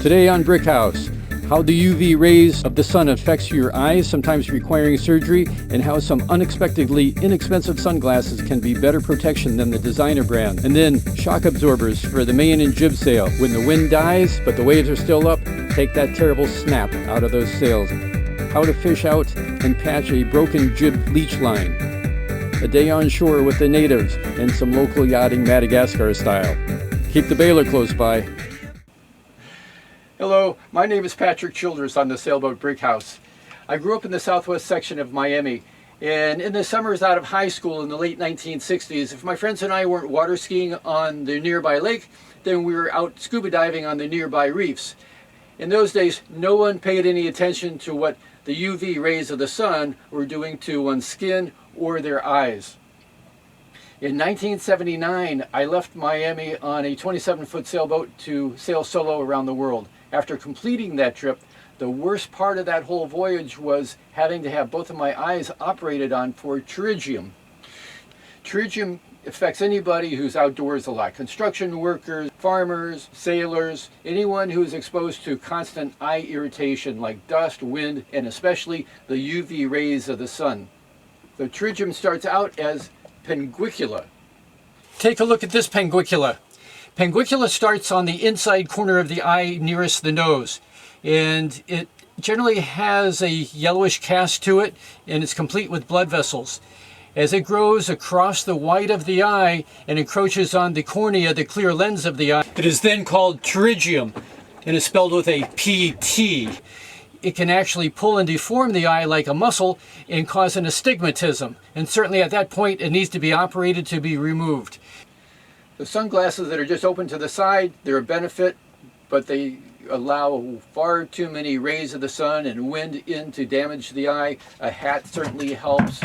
Today on Brick House, how the UV rays of the sun affects your eyes, sometimes requiring surgery, and how some unexpectedly inexpensive sunglasses can be better protection than the designer brand. And then shock absorbers for the main and jib sail. When the wind dies, but the waves are still up, take that terrible snap out of those sails. How to fish out and patch a broken jib leech line. A day on shore with the natives and some local yachting Madagascar style. Keep the bailer close by. Hello, my name is Patrick Childress on the Sailboat Brick House. I grew up in the southwest section of Miami, and in the summers out of high school in the late 1960s, if my friends and I weren't water skiing on the nearby lake, then we were out scuba diving on the nearby reefs. In those days, no one paid any attention to what the UV rays of the sun were doing to one's skin or their eyes. In 1979, I left Miami on a 27-foot sailboat to sail solo around the world. After completing that trip, the worst part of that whole voyage was having to have both of my eyes operated on for pterygium. Pterygium affects anybody who's outdoors a lot. Construction workers, farmers, sailors, anyone who's exposed to constant eye irritation like dust, wind, and especially the UV rays of the sun. The pterygium starts out as penguicula. Take a look at this penguicula. Penguicula starts on the inside corner of the eye nearest the nose, and it generally has a yellowish cast to it, and it's complete with blood vessels. As it grows across the white of the eye and encroaches on the cornea, the clear lens of the eye, it is then called pterygium, and is spelled with a PT. It can actually pull and deform the eye like a muscle and cause an astigmatism, and certainly at that point it needs to be operated to be removed. The sunglasses that are just open to the side, they're a benefit, but they allow far too many rays of the sun and wind in to damage the eye. A hat certainly helps,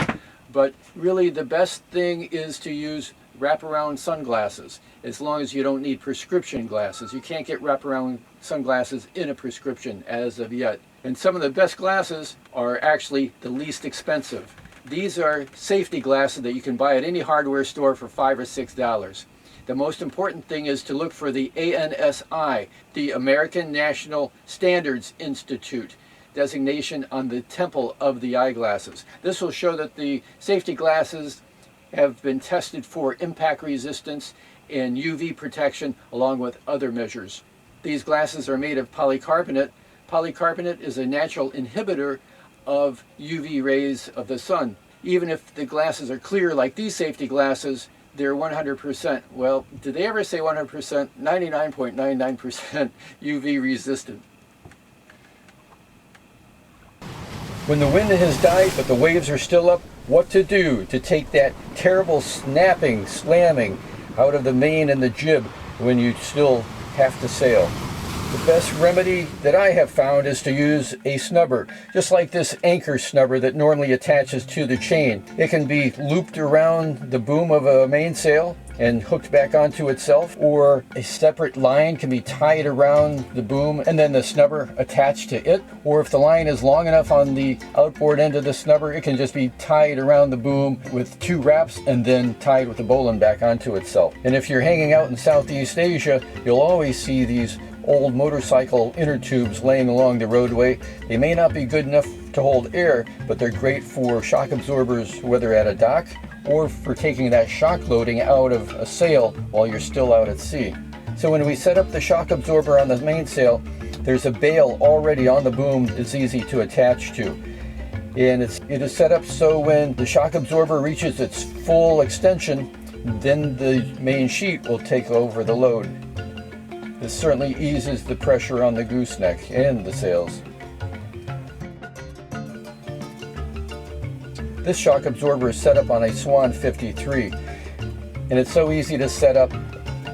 but really the best thing is to use wraparound sunglasses, as long as you don't need prescription glasses. You can't get wraparound sunglasses in a prescription as of yet. And some of the best glasses are actually the least expensive. These are safety glasses that you can buy at any hardware store for $5 or $6. The most important thing is to look for the ANSI, the American National Standards Institute designation on the temple of the eyeglasses. This will show that the safety glasses have been tested for impact resistance and UV protection along with other measures. These glasses are made of polycarbonate. Polycarbonate is a natural inhibitor of UV rays of the sun. Even if the glasses are clear like these safety glasses, they're 100%. Well, did they ever say 100%? 99.99% UV resistant. When the wind has died but the waves are still up, what to do to take that terrible snapping, slamming out of the main and the jib when you still have to sail? The best remedy that I have found is to use a snubber, just like this anchor snubber that normally attaches to the chain. It can be looped around the boom of a mainsail and hooked back onto itself, or a separate line can be tied around the boom and then the snubber attached to it, or if the line is long enough on the outboard end of the snubber, it can just be tied around the boom with two wraps and then tied with the bowline back onto itself. And if you're hanging out in Southeast Asia, you'll always see these old motorcycle inner tubes laying along the roadway. They may not be good enough to hold air, but they're great for shock absorbers, whether at a dock or for taking that shock loading out of a sail while you're still out at sea. So when we set up the shock absorber on the mainsail, there's a bail already on the boom that's easy to attach to. And it is set up so when the shock absorber reaches its full extension, then the main sheet will take over the load. This certainly eases the pressure on the gooseneck and the sails. This shock absorber is set up on a Swan 53, and it's so easy to set up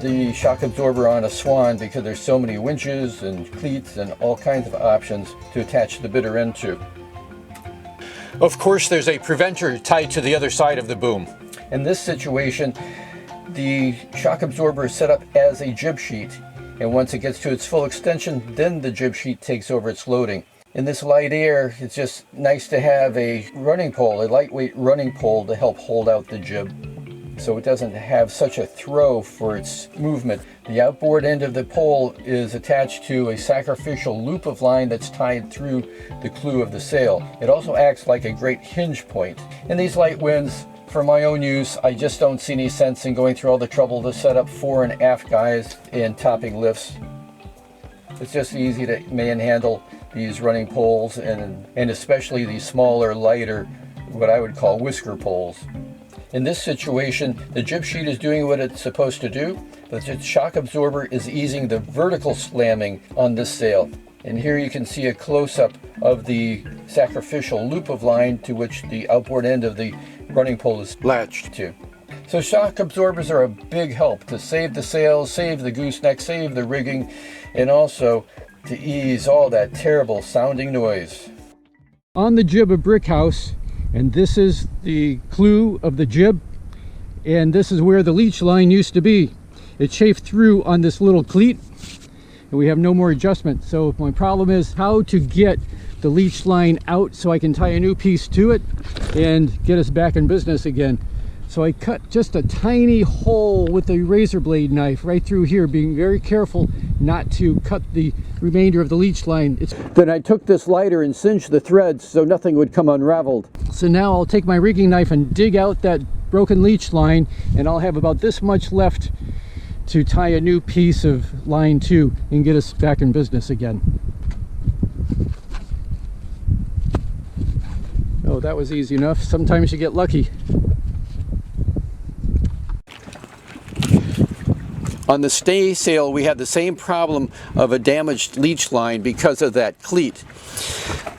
the shock absorber on a Swan because there's so many winches and cleats and all kinds of options to attach the bitter end to. Of course, there's a preventer tied to the other side of the boom. In this situation, the shock absorber is set up as a jib sheet, and once it gets to its full extension, then the jib sheet takes over its loading. In this light air, it's just nice to have a running pole, a lightweight running pole to help hold out the jib. so it doesn't have such a throw for its movement. The outboard end of the pole is attached to a sacrificial loop of line that's tied through the clew of the sail. It also acts like a great hinge point. In these light winds, for my own use, I just don't see any sense in going through all the trouble to set up fore and aft guys and topping lifts. It's just easy to manhandle these running poles, and especially these smaller, lighter, what I would call whisker poles. In this situation, the jib sheet is doing what it's supposed to do, but the shock absorber is easing the vertical slamming on this sail. And here you can see a close-up of the sacrificial loop of line to which the outboard end of the running pole is latched to. So shock absorbers are a big help to save the sail, save the gooseneck, save the rigging, and also to ease all that terrible sounding noise. On the jib of Brick House, and this is the clew of the jib, and this is where the leech line used to be. It chafed through on this little cleat, and we have no more adjustment. So my problem is how to get the leech line out so I can tie a new piece to it and get us back in business again. So I cut just a tiny hole with a razor blade knife right through here, being very careful not to cut the remainder of the leech line. Then I took this lighter and singed the threads so nothing would come unraveled. So now I'll take my rigging knife and dig out that broken leech line, and I'll have about this much left to tie a new piece of line to and get us back in business again. Oh, that was easy enough. Sometimes you get lucky. On the stay sail, we had the same problem of a damaged leech line because of that cleat.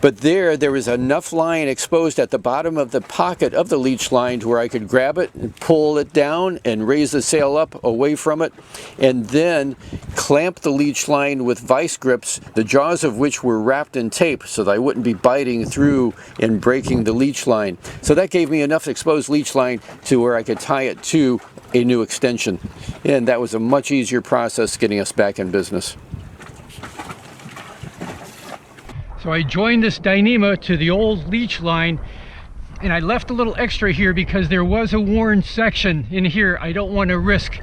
But there was enough line exposed at the bottom of the pocket of the leech line to where I could grab it and pull it down and raise the sail up away from it, and then clamp the leech line with vice grips, the jaws of which were wrapped in tape so that I wouldn't be biting through and breaking the leech line. So that gave me enough exposed leech line to where I could tie it to a new extension, and that was a much easier process getting us back in business. So I joined this Dyneema to the old leech line, and I left a little extra here because there was a worn section in here. I don't want to risk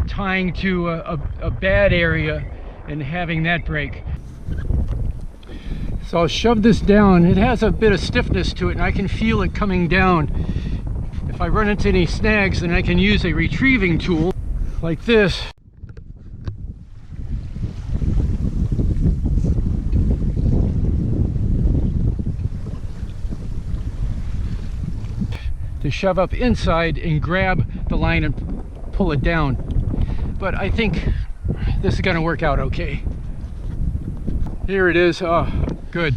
tying to a bad area and having that break. So I'll shove this down. It has a bit of stiffness to it, and I can feel it coming down. If I run into any snags, then I can use a retrieving tool like this to shove up inside and grab the line and pull it down. But I think this is going to work out okay. Here it is. Oh, good.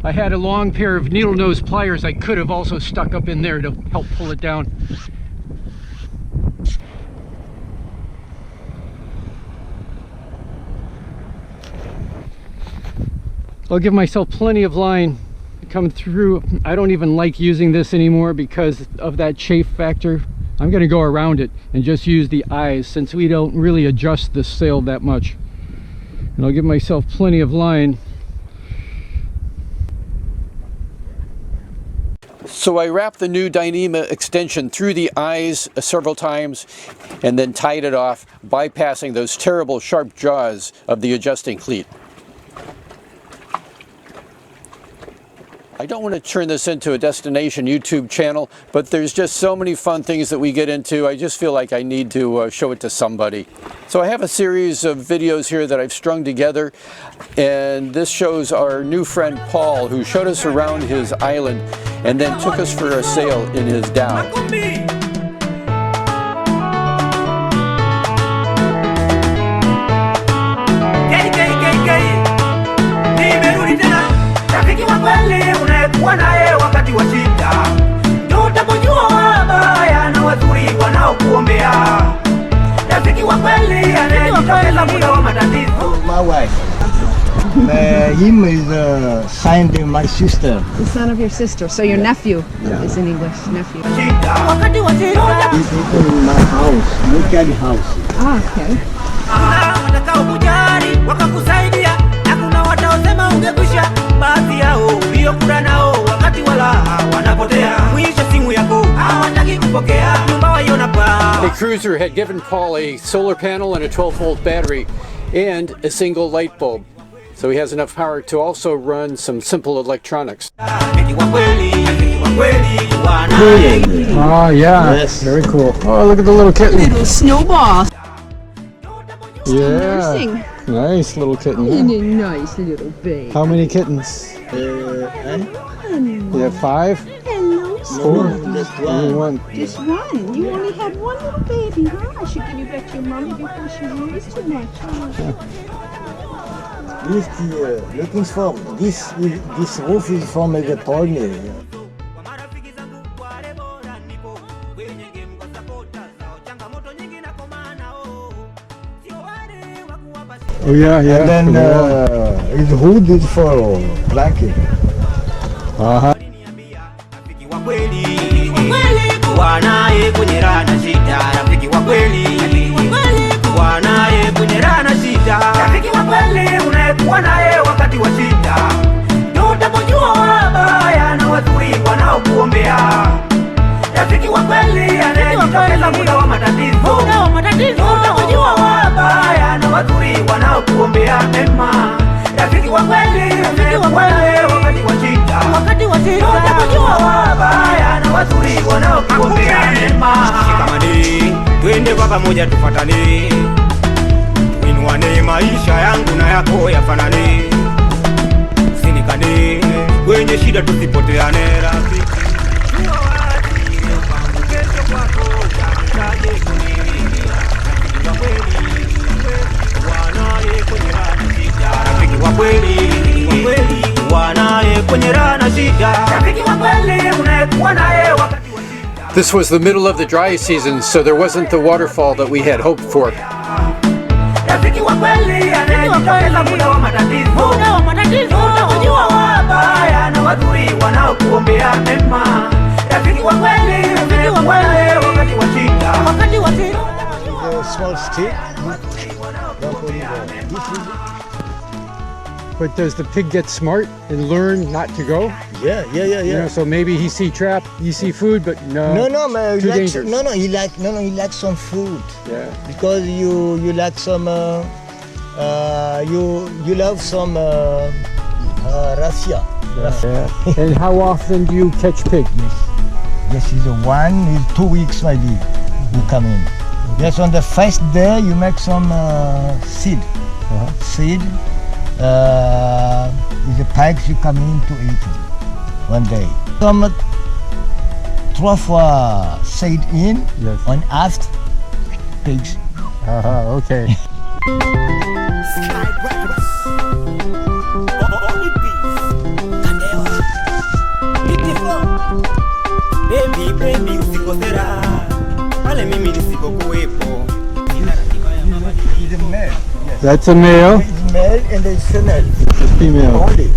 I had a long pair of needle nose pliers I could have also stuck up in there to help pull it down. I'll give myself plenty of line to come through. I don't even like using this anymore because of that chafe factor. I'm going to go around it and just use the eyes since we don't really adjust the sail that much. And I'll give myself plenty of line. So I wrapped the new Dyneema extension through the eyes several times and then tied it off, bypassing those terrible sharp jaws of the adjusting cleat. I don't want to turn this into a destination YouTube channel, but there's just so many fun things that we get into. I just feel like I need to show it to somebody. So I have a series of videos here that I've strung together, and this shows our new friend Paul, who showed us around his island and then took us for a sail in his dhow. Wanae wakati wa shida ndio utapojua wabaya na wazuri wanaokuombea. Rafiki wa kweli anayejitokeza muda wa matatizo. My wife. Him is son of my sister. The son of your sister. So your nephew is in English. Nephew. Wakati wa shida. He's in my house. Look at the house. Ah, okay. Kuna watakao kujali wakakusaidia na kuna wataosema ungekwisha. Baadhi yao uliyokula nao wakati wala wanapotea. Mwisho simu yako hawataki kupokea. Nyumba waiona paa. cruiser had given Paul a solar panel and a 12-volt battery and a single light bulb. So he has enough power to also run some simple electronics. Oh, yeah. Yes. Very cool. Oh, look at the little kitten. Little snowball. Yeah. Nursing. Nice little kitten. Isn't it nice little baby? How many kittens? You have 5? Hello. 4? Just Only one. one. Just one. You only had one little baby, huh? I should give you back to your mommy before she worries too much. This looking for this roof is from the pony. Oh yeah, yeah. And then his hood is for blanket. Uh-huh. Unayekuwa naye wakati wa shida, ndio utakujua wabaya na wazuri wanaokuombea. Rafiki wa kweli anayejitokeza muda wa matatizo, utakujua wabaya na wazuri wanaokuombea mema. Rafiki wa kweli anayekuwa naye wakati wa shida, ndio utakujua wabaya na wazuri wanaokuombea mema. Shikamani, twende kwa pamoja tufuatane. Inuane maisha yangu na yako yafanane. Sinikane kwenye shida tusipoteane rafiki. Kesho kwako utaje kunilia. Rafiki wa kweli wanaye kwenye rana shida. Rafiki wa kweli unayekuwa naye wakati wa shida. This was the middle of the dry season, so there wasn't the waterfall that we had hoped for. Rafiki wa kweli anayejitokeza muda wa matatizo, utakujua wabaya na wazuri wanaokuombea mema. Rafiki wa kweli wakati wa shida. The small stick. But does the pig get smart and learn not to go? Yeah. You know, so maybe he see trap, you see food, but no. No, man, too dangerous. he likes some food. Yeah. Because you like some you love some raffia. Yeah. And how often do you catch pig? This is 2 weeks maybe you come in. Yes, on the first day you make some seed. Seed. The pigs you come in to eat one day. Some 3 fois seed in, Yes. on aft pigs. Okay. Baby usikosera pale mimi nisipokuwepo. He's a male. Yes. That's a male. He's male and there's female. It's female. Only.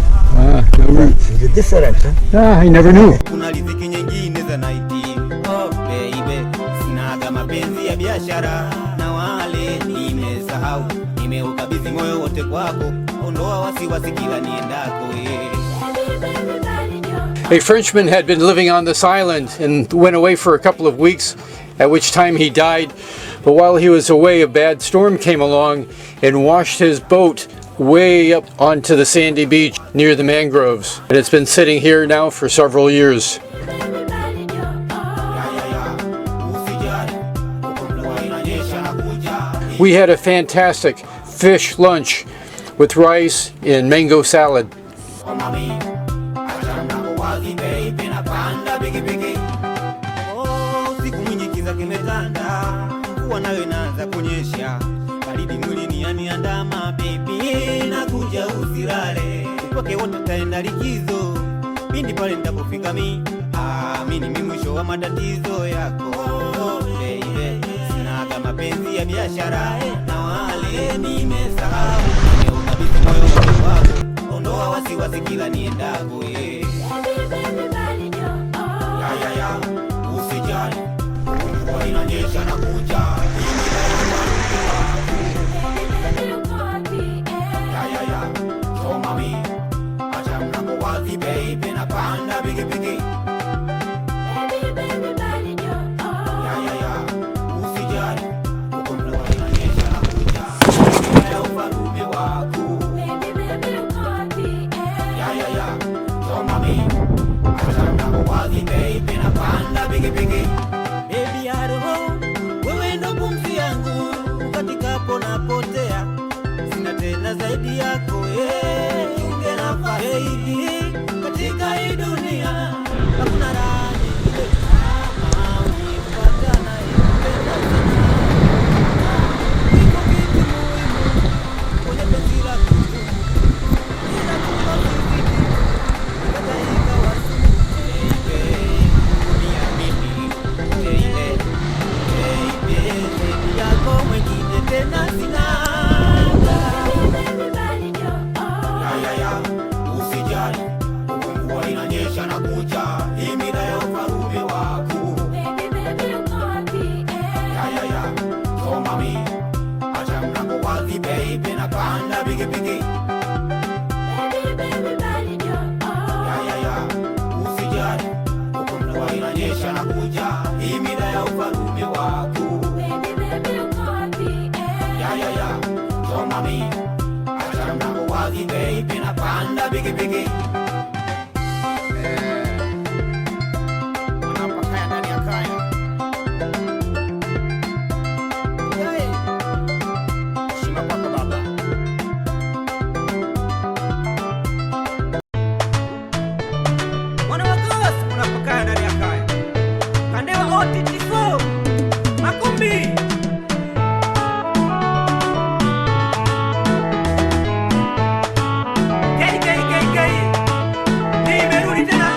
No roots. It's a different, huh? I never knew. Kuna riziki nyingine za naiti. Oh baby, sinaga mapenzi ya biashara na wale nimesahau. Nimeukabidhi moyo wote kwako. Ondoa wasiwasi kila niendako. A Frenchman had been living on this island and went away for a couple of weeks, at which time he died. But while he was away, a bad storm came along and washed his boat way up onto the sandy beach near the mangroves. And it's been sitting here now for several years. We had a fantastic fish lunch with rice and mango salad. Pindi pale nitapofika mimi ni mwisho wa matatizo yako. Baby, sinaga mapenzi ya biashara na wale nimesahau. Nimeukabidhi moyo wangu kwako. Ondoa wasiwasi kila niendako. Usijali, mvua inanyesha na kuja. So mami, acha mlango wazi baby, napanda bigi bigi. Usijali. tena zaidi yako, jiunge na baby katika hii dunia. Hakuna raha nyingine kama ukipata anayekupenda sana. Iko kitu muhimu kwenye penzi lako, inakupa vitu unataka wasimu. Uniamini ile baby yako mwingine tena sina. Usijali, mvua inanyesha na kuja, hii mida ya ufarume wako. So mami, acha mlango wazi baby, napanda pikipiki. Usijali, mvua inanyesha na kuja, hii mida ya ufarume wako. So mami, acha mlango wazi baby, napanda pikipiki. Unapakaya ndani ya kaya. Heshima kwako baba. Mwana wa gosi, unapakaya ndani ya kaya. Kandewa otitiso Makumbi. Nimerudi tena,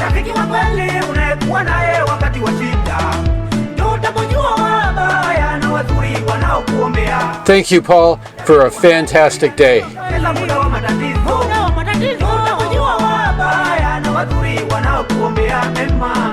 rafiki wa kweli unayekuwa naye wakati wa shida, ndio utakujua wabaya na wazuri wanaokuombea. Thank you, Paul, for a fantastic day. Muda wa matatizo utakujua wabaya na wazuri wanaokuombea mema.